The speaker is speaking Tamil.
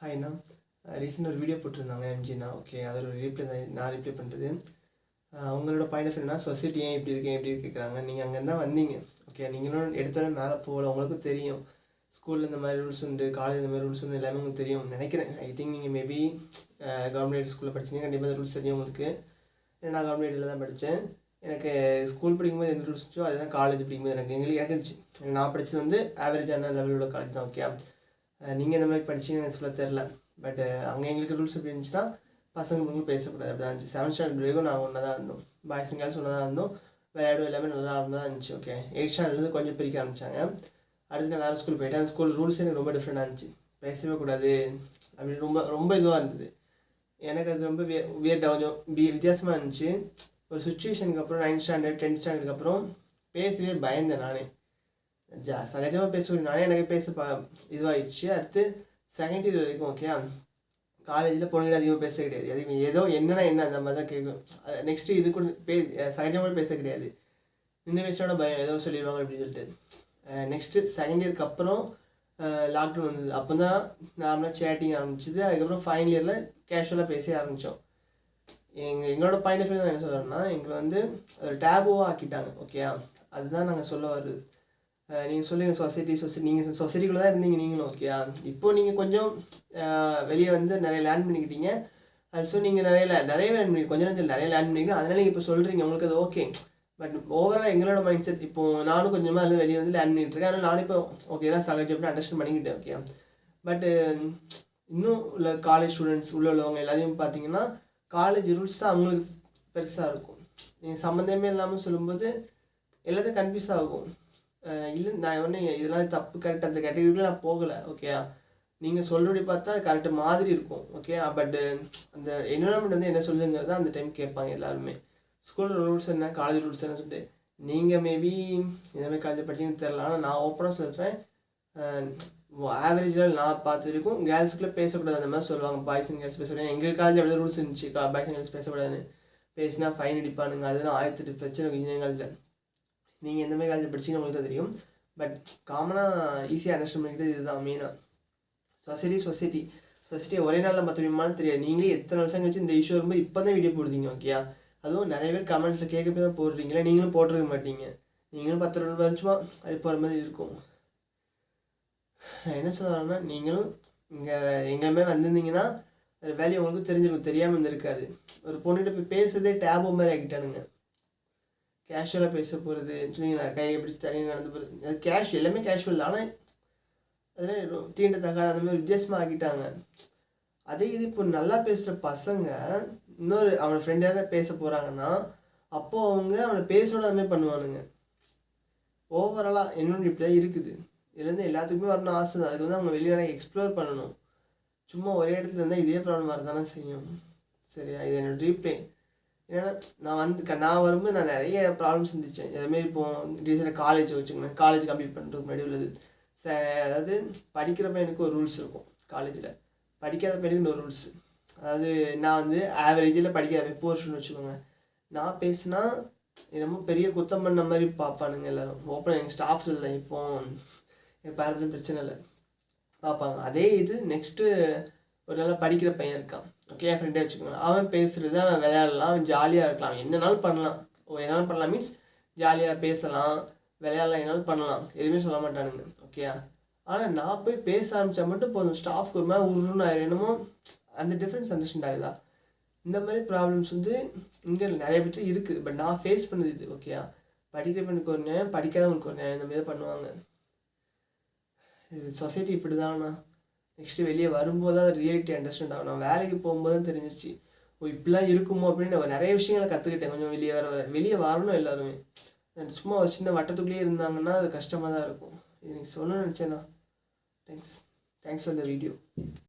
ஹாய்ண்ணா. ரீசெண்டாக ஒரு வீடியோ போட்டிருந்தாங்க எம்ஜிண்ணா. ஓகே, அதில் ஒரு நான் ரிப்ளை பண்ணுறது. அவங்களோட பாயிண்ட் ஆஃப் வியூனா சொசைட்டி ஏன் இப்படி இருக்கேன் எப்படி கேட்குறாங்க. நீங்கள் அங்கேருந்து தான் வந்தீங்க. ஓகே, நீங்களும் எடுத்தோடனே மேலே போகல. உங்களுக்கும் தெரியும் ஸ்கூலில் இந்த மாதிரி ரூல்ஸ் உண்டு, காலேஜ் இந்த மாதிரி ரூல்ஸ் உண்டு, எல்லாமே உங்களுக்கு தெரியும் நினைக்கிறேன். ஐ திங்க் நீங்கள் மேபி கவர்மெண்ட் ஸ்கூலில் படிச்சிங்க, கண்டிப்பாக இந்த ரூல்ஸ் தெரியும் உங்களுக்கு. நான் கவர்மெண்ட்டில் தான் படித்தேன். எனக்கு ஸ்கூல் படிக்கும்போது எந்த ரூல்ஸ் இருந்துச்சோ அதுதான் காலேஜ் படிக்கும்போது எனக்கு இருந்துச்சு. நான் படித்தது வந்து ஆவரேஜான லெவலோட காலேஜ் தான். ஓகே, நீங்கள் இந்த மாதிரி படிச்சிங்கன்னு எனக்கு சொல்ல தெரில. பட் அங்கே எங்களுக்கு ரூல்ஸ் எப்படி இருந்துச்சுன்னா, பசங்க பேசக்கூடாது அப்படி தான் இருந்துச்சு. 7th ஸ்டாண்டர்ட் வரைக்கும் நாங்கள் ஒன்றா தான் இருந்தோம். பாய்ஸ் அண்ட் கேர்ள்ஸ் ஒன்றா தான் இருந்தோம். விளையாடும் எல்லாமே நல்லா தான் இருந்துச்சு. ஓகே, 8th ஸ்டாண்டர்ட்லேருந்து கொஞ்சம் பிரிக்க ஆரம்பித்தாங்க. அடுத்து நான் வேறு ஸ்கூல் போயிட்டேன். அந்த ஸ்கூல் ரூல்ஸ் எனக்கு ரொம்ப டிஃப்ரெண்டாக இருந்துச்சு. பேசவே கூடாது அப்படி ரொம்ப ரொம்ப இதுவாக இருந்தது. எனக்கு அது ரொம்ப வியர்டாக கொஞ்சம் வித்தியாசமாக இருந்துச்சு. ஒரு சுச்சுவேஷனுக்கு அப்புறம் 9th ஸ்டாண்டர்ட் 10th ஸ்டாண்டர்டுக்கு அப்புறம் பேசவே பயந்தேன் நானே. சகஜமாக பேசக்கூடிய நானே எனக்கு இதுவாகிடுச்சு. அடுத்து செகண்ட் இயர் வரைக்கும் ஓகே, காலேஜில் பொண்ணுகிட்ட அதிகமாக பேச கிடையாது. அதிகமாக ஏதோ என்னன்னா என்ன அந்த மாதிரி தான் கேட்கும். நெக்ஸ்ட்டு இது கூட சகஜமாக பேச கிடையாது. இன்னும் பேசோட பயம் ஏதோ சொல்லிடுவாங்க அப்படின்னு சொல்லிட்டு. நெக்ஸ்ட்டு செகண்ட் இயருக்கு அப்புறம் லாக்டவுன் வந்தது. அப்போ தான் நார்மலாக சேட்டிங் ஆரம்பிச்சிது. அதுக்கப்புறம் ஃபைனல் இயரில் கேஷுவலாக பேச ஆரம்பித்தோம். எங்களோட பாயிண்ட் ஆஃப் வியூ தான் என்ன சொல்கிறோன்னா, எங்களை வந்து ஒரு டேபுவாக ஆக்கிட்டாங்க. ஓகே, அதுதான் நாங்கள் சொல்ல வருது. நீங்கள் சொல்லுங்கள் சொசைட்டி நீங்கள் சொசைட்டிக்குள்ளே தான் இருந்தீங்க நீங்களும். ஓகே, இப்போது நீங்கள் கொஞ்சம் வெளியே வந்து நிறைய லேர்ன் பண்ணிக்கிட்டீங்க. ஸோ நீங்கள் நிறைய லேர்ன் பண்ணி கொஞ்சம் நிறைய லேர்ன் பண்ணிக்கிட்டீங்க. அதனால் நீங்கள் இப்போ சொல்கிறீங்க உங்களுக்கு அது ஓகே. பட் ஓவரால் எங்களோட மைண்ட் செட் இப்போது நானும் கொஞ்சமாக அதில் வெளியே வந்து லேர்ன் பண்ணிகிட்டு இருக்கேன். அதனால் நானும் இப்போ ஓகே தான் சகஜம் அப்படின்னு அண்டர்ஸ்டாண்ட் பண்ணிக்கிட்டேன். ஓகே, பட்டு இன்னும் உள்ள காலேஜ் ஸ்டூடெண்ட்ஸ் உள்ளவங்க எல்லாத்தையும் பார்த்தீங்கன்னா காலேஜ் ரூல்ஸ் தான் அவங்களுக்கு பெருசாக இருக்கும். நீங்கள் சம்மந்தமே இல்லாமல் சொல்லும்போது எல்லாத்தையும் கன்ஃபியூஸ் ஆகும். இல்லை நான் ஒன்றும் இதெல்லாம் தப்பு கரெக்ட் அந்த கேட்டகரியில் நான் போகலை. ஓகே, நீங்கள் சொல்கிறபடி பார்த்தா கரெக்டு மாதிரி இருக்கும். ஓகே, பட்டு அந்த என்விரான்மெண்ட் வந்து என்ன சொல்லுங்கிறத அந்த டைம் கேட்பாங்க எல்லாருமே. ஸ்கூல் ரூல்ஸ் என்ன, காலேஜ் ரூல்ஸ் என்ன சொல்லிட்டு நீங்கள் மேபி இந்தமாதிரி காலேஜ் படிச்சிங்கன்னு தெரில. ஆனால் நான் ஓப்பனாக சொல்கிறேன், ஆவரேஜில் நான் பார்த்து வரைக்கும் கேர்ள்ஸுக்குள்ளே பேசக்கூடாது அந்த மாதிரி சொல்லுவாங்க. பாய்ஸ் அண்ட் கேர்ள்ஸ் பேசக்கூடாது. எங்கள் காலேஜ் அப்படி ரூல்ஸ் இருந்துச்சு, பாய்ஸ் அண்ட் கேர்ள்ஸ் பேசக்கூடாதுன்னு. பேசினா ஃபைன் அடிப்பானுங்க. அதெல்லாம் 1008 பிரச்சனை இருக்கும் இன்ஜினியரிங் காலேஜில். நீங்கள் எந்த மாதிரி காலேஜ் படிச்சிங்கன்னு உங்களுக்கு தான் தெரியும். பட் காமனாக ஈஸியாக அண்டர்ஸ்டாண்ட் பண்ணிக்கிட்டு இதுதான் மெயினாக. சொசைட்டி ஒரே நாளில் மற்ற விமானம் தெரியாது. நீங்களே எத்தனை வருஷம் கழிச்சு இந்த இஷ்யூ வரும்போது இப்போ தான் வீடியோ போடுறீங்க. ஓகேயா, அதுவும் நிறைய பேர் கமெண்ட்ஸில் கேட்கப்பே தான் போடுறீங்களா. நீங்களும் போட்டிருக்க மாட்டீங்க. நீங்களும் 10 வருஷமா அது போகிற மாதிரி இருக்கும். என்ன சொல்கிறேன்னா, நீங்களும் இங்கே எங்கேயுமே வந்திருந்தீங்கன்னா அது வேல்யூ உங்களுக்கு தெரிஞ்சிருக்கும். தெரியாமல் இருந்திருக்காது. ஒரு பொண்ணுகிட்ட போய் பேசுறதே டேபு மாதிரி ஆக்கிட்டானுங்க. கேஷுவலாக பேச போகிறது சொன்னீங்களா, கையை பிடிச்சி தனியாக நடந்து போகிறது, அது எல்லாமே கேஷுவல் தான். ஆனால் அதில் தீண்டத்தக்காத அந்த மாதிரி வித்தியாசமாக ஆக்கிட்டாங்க. அதே இது இப்போ நல்லா பேசுகிற பசங்க இன்னொரு அவனை ஃப்ரெண்ட் யாராவது பேச போகிறாங்கன்னா அப்போது அவனை பேசோட அதுமாதிரி பண்ணுவானுங்க. ஓவராலாக என்னோட இப்படி இருக்குது. இதுலேருந்து எல்லாத்துக்குமே வரணும் ஆசை தான். அதுக்கு வந்து அவங்க வெளியே எக்ஸ்ப்ளோர் பண்ணணும். சும்மா ஒரே இடத்துல இருந்தால் இதே ப்ராப்ளம் வரதானே செய்யும். சரியா, இது என்னோட ரீப்ளே. ஏன்னா நான் வரும்போது நான் நிறைய ப்ராப்ளம்ஸ் இருந்துச்சேன். அதுமாரி இப்போது ரீசெண்டாக காலேஜ் வச்சுக்கோங்க. காலேஜ் கம்ப்ளீட் பண்ணுறதுக்கு முன்னாடி உள்ளது. அதாவது படிக்கிற பையனுக்கு ஒரு ரூல்ஸ் இருக்கும் காலேஜில், படிக்காத பையனுக்கு ஒரு ரூல்ஸு. அதாவது நான் வந்து ஆவரேஜில் படிக்காத போர்ஷன் வச்சுக்கோங்க. நான் பேசுனா என்னமோ பெரிய குத்தம் பண்ண மாதிரி பார்ப்பானுங்க எல்லோரும். ஓப்பனாக எங்கள் ஸ்டாஃப்ஸ் இல்லை, இப்போ என் பேரண்ட்ஸும் பிரச்சனை இல்லை பார்ப்பாங்க. அதே இது நெக்ஸ்ட்டு ஒரு நல்லா படிக்கிற பையன் இருக்கான். ஓகே, என் ஃப்ரெண்டே வச்சுக்கோங்க. அவன் பேசுகிறது, அவன் விளையாடலாம், அவன் ஜாலியாக இருக்கலாம், என்னன்னாலும் பண்ணலாம். என்னாலும் பண்ணலாம் மீன்ஸ் ஜாலியாக பேசலாம், விளையாடலாம், என்னாலும் பண்ணலாம், எதுவுமே சொல்ல மாட்டானுங்க. ஓகே, ஆனால் நான் போய் பேச ஆரம்பித்தா மட்டும் போதும், ஸ்டாஃப்க்கு ஒரு மாதிரி உருன்னு ஆயிரும். என்னமோ அந்த டிஃப்ரென்ஸ் அண்டர்ஸ்டாண்ட் ஆகுதா? இந்த மாதிரி ப்ராப்ளம்ஸ் வந்து இங்கே நிறைய பேர் இருக்குது. பட் நான் ஃபேஸ் பண்ணது இது. ஓகே, படிக்கிற பெண்ணுக்கு ஒரு நியாயம், படிக்காதவனுக்கு ஒரு நியாயம், இந்த மாதிரி பண்ணுவாங்க. இது சொசைட்டி இப்படி தானா? நெக்ஸ்ட்டு வெளியே வரும்போது தான் ரியாலிட்டி அண்டர்ஸ்டாண்ட் ஆகும். நான் வேலைக்கு போகும்போது தான் தெரிஞ்சிருச்சு, இப்படிலாம் இருக்குமோ அப்படின்னு. நிறைய விஷயங்களை கற்றுக்கிட்டேன். கொஞ்சம் வெளியே வரணும் எல்லாருமே. சும்மா ஒரு சின்ன வட்டத்துக்குள்ளேயே இருந்தாங்கன்னா அது கஷ்டமாக தான் இருக்கும். இது நீங்கள் சொல்லணும்னு நினச்சேண்ணா. Thanks for the video.